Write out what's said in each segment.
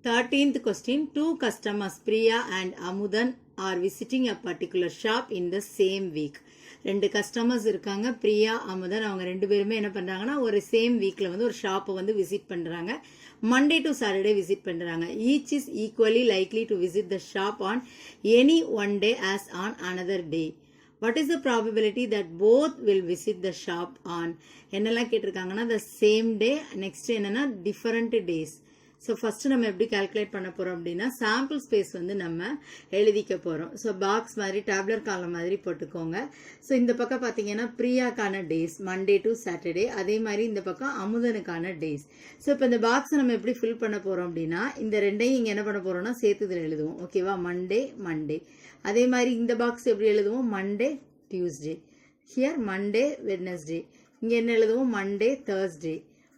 13th question. Two customers, Priya and Amudan, are visiting a particular shop in the same week. ரெண்டு customers இருக்காங்க, பிரியா அமுதன். அவங்க ரெண்டு பேருமே என்ன பண்ணுறாங்கன்னா ஒரு சேம் வீக்கில் வந்து ஒரு ஷாப்பை வந்து விசிட் பண்ணுறாங்க. மண்டே டு சாட்டர்டே விசிட் பண்ணுறாங்க. Each is equally likely to visit the shop on any one day as on another day. What is the probability that both will visit the shop on? என்னெல்லாம் கேட்டிருக்காங்கன்னா the same day, next என்னன்னா different days. So first நம்ம எப்படி calculate பண்ண போகிறோம் அப்படின்னா sample space வந்து நம்ம எழுதிக்க போகிறோம். ஸோ பாக்ஸ் மாதிரி டேப்லர் காலம் மாதிரி போட்டுக்கோங்க. ஸோ இந்த பக்கம் பார்த்தீங்கன்னா பிரியாக்கான டேஸ் மண்டே டு சாட்டர்டே, அதே மாதிரி இந்த பக்கம் அமுதனுக்கான டேஸ். ஸோ இப்போ இந்த பாக்ஸை நம்ம எப்படி ஃபில் பண்ண போகிறோம் அப்படின்னா இந்த ரெண்டையும் இங்கே என்ன பண்ண போகிறோம்னா சேர்த்துதில் எழுதுவோம். ஓகேவா? மண்டே. அதே மாதிரி இந்த பாக்ஸ் எப்படி எழுதுவோம்? Monday Tuesday. Here Monday Wednesday. இங்கே என்ன எழுதுவோம்? Monday Thursday,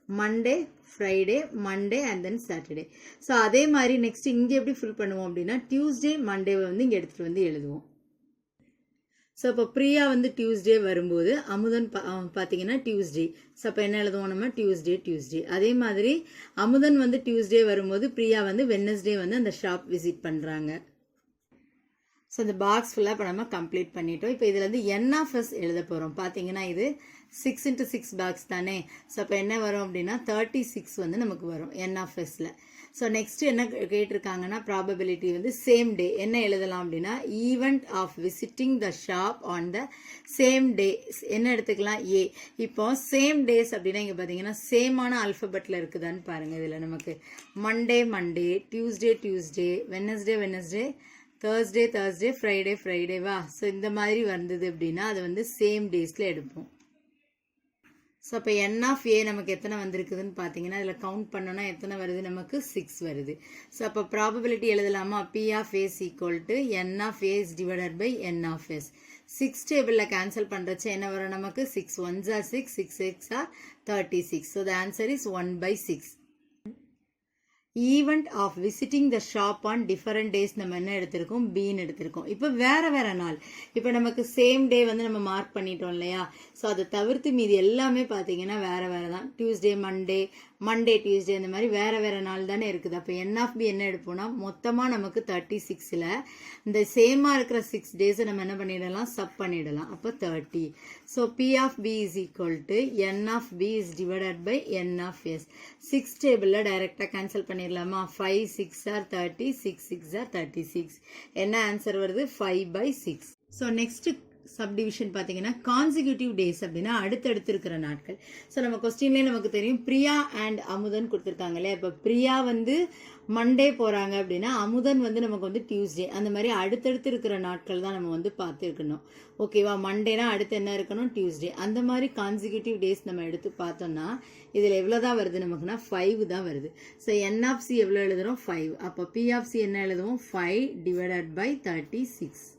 Monday Friday, Monday and then Saturday. So அதே மாதிரி நெக்ஸ்ட் இங்கே எப்படி ஃபில் பண்ணுவோம் அப்படின்னா டியூஸ்டே மண்டேவை வந்து இங்கே எடுத்துகிட்டு வந்து எழுதுவோம். ஸோ இப்போ பிரியா வந்து டியூஸ்டே வரும்போது அமுதன் பார்த்தீங்கன்னா டியூஸ்டே. ஸோ அப்போ என்ன எழுதுவோம் நம்ம? டியூஸ்டே. அதே மாதிரி அமுதன் வந்து டியூஸ்டே வரும்போது பிரியா வந்து வெட்னஸ்டே வந்து அந்த ஷாப் விசிட் பண்ணுறாங்க. ஸோ இந்த பாக்ஸ் ஃபுல்லாக இப்போ நம்ம கம்ப்ளீட் பண்ணிட்டோம். இப்போ இதில் வந்து என் ஆஃப் எஸ் எழுத போகிறோம். பார்த்தீங்கன்னா இது 6 into 6 பாக்ஸ் தானே. ஸோ அப்போ என்ன வரும் அப்படின்னா 36 வந்து நமக்கு வரும் என் ஆஃப் எஸ்ல. ஸோ நெக்ஸ்ட் என்ன கேட்டிருக்காங்கன்னா ப்ராபபிலிட்டி வந்து சேம் டே. என்ன எழுதலாம் அப்படின்னா event of visiting the shop on the same day. என்ன எடுத்துக்கலாம்? ஏ. இப்போ சேம் டேஸ் அப்படின்னா இங்கே பார்த்தீங்கன்னா சேமான ஆல்ஃபபெட்டில் இருக்குதான்னு பாருங்கள். இதில் நமக்கு மண்டே, டியூஸ்டே, வெட்னஸ்டே, தேர்ஸ்டே, ஃப்ரைடேவா? ஸோ இந்த மாதிரி வந்தது அப்படின்னா அது வந்து சேம் டேஸில் எடுப்போம். ஸோ அப்போ என் ஆஃப் ஏ நமக்கு எத்தனை வந்திருக்குதுன்னு பார்த்தீங்கன்னா அதில் கவுண்ட் பண்ணோன்னா எத்தனை வருது? நமக்கு 6 வருது. ஸோ அப்போ ப்ராபபிலிட்டி எழுதலாமா? P of A equal to N of A divided by N of S. 6 டேபிளில் கேன்சல் பண்ணுறச்சு என்ன வரும் நமக்கு? 6 1s are 6, 6 6 are 36. So the answer is 1/6. Event of visiting the shop on different days நம்ம என்ன எடுத்திருக்கோம்? பீன்னு எடுத்திருக்கோம். இப்போ வேற நாள். இப்போ நமக்கு சேம் டே வந்து நம்ம மார்க் பண்ணிட்டோம் இல்லையா? ஸோ அதை தவிர்த்து மீது எல்லாமே பார்த்தீங்கன்னா வேற தான். டியூஸ்டே மண்டே டியூஸ்டே இந்த மாதிரி வேற நாள் தானே இருக்குது. அப்போ என் ஆஃப் பி என்ன எடுப்போம்னா மொத்தமாக நமக்கு 36ல் இந்த சேமாக இருக்கிற 6 டேஸை நம்ம என்ன பண்ணிடலாம்? சப் பண்ணிடலாம். அப்போ 30. So P of B is equal to N of B is divided by N of S. 6 டேபிளில் டைரெக்டாக கேன்சல் பண்ணிடலாமா? 5 6 are 30, 6 6 are 36. என்ன ஆன்சர் வருது? 5/6. ஸோ நெக்ஸ்ட் சப்டிவிஷன் பார்த்தீங்கன்னா கான்சிக்யூட்டிவ் டேஸ் அப்படின்னா அடுத்தடுத்து இருக்கிற நாட்கள். ஸோ நம்ம கொஸ்டின்லேயே நமக்கு தெரியும் பிரியா அண்ட் அமுதன் கொடுத்துருக்காங்க இல்லையா? இப்போ பிரியா வந்து மண்டே போகிறாங்க அப்படின்னா அமுதன் வந்து நமக்கு வந்து டியூஸ்டே. அந்த மாதிரி அடுத்தடுத்து இருக்கிற நாட்கள் தான் நம்ம வந்து பார்த்துருக்கணும். ஓகேவா? மண்டேனா அடுத்து என்ன இருக்கணும்? டியூஸ்டே. அந்த மாதிரி கான்சிக்யூட்டிவ் டேஸ் நம்ம எடுத்து பார்த்தோம்னா இதில் எவ்வளோ தான் வருது நமக்குன்னா 5 தான் வருது. ஸோ என் ஆஃப் சி எவ்வளோ எழுதுகிறோம்? 5. அப்போ பி ஆஃப் சி என்ன எழுதுவோம்? 5 divided by 36.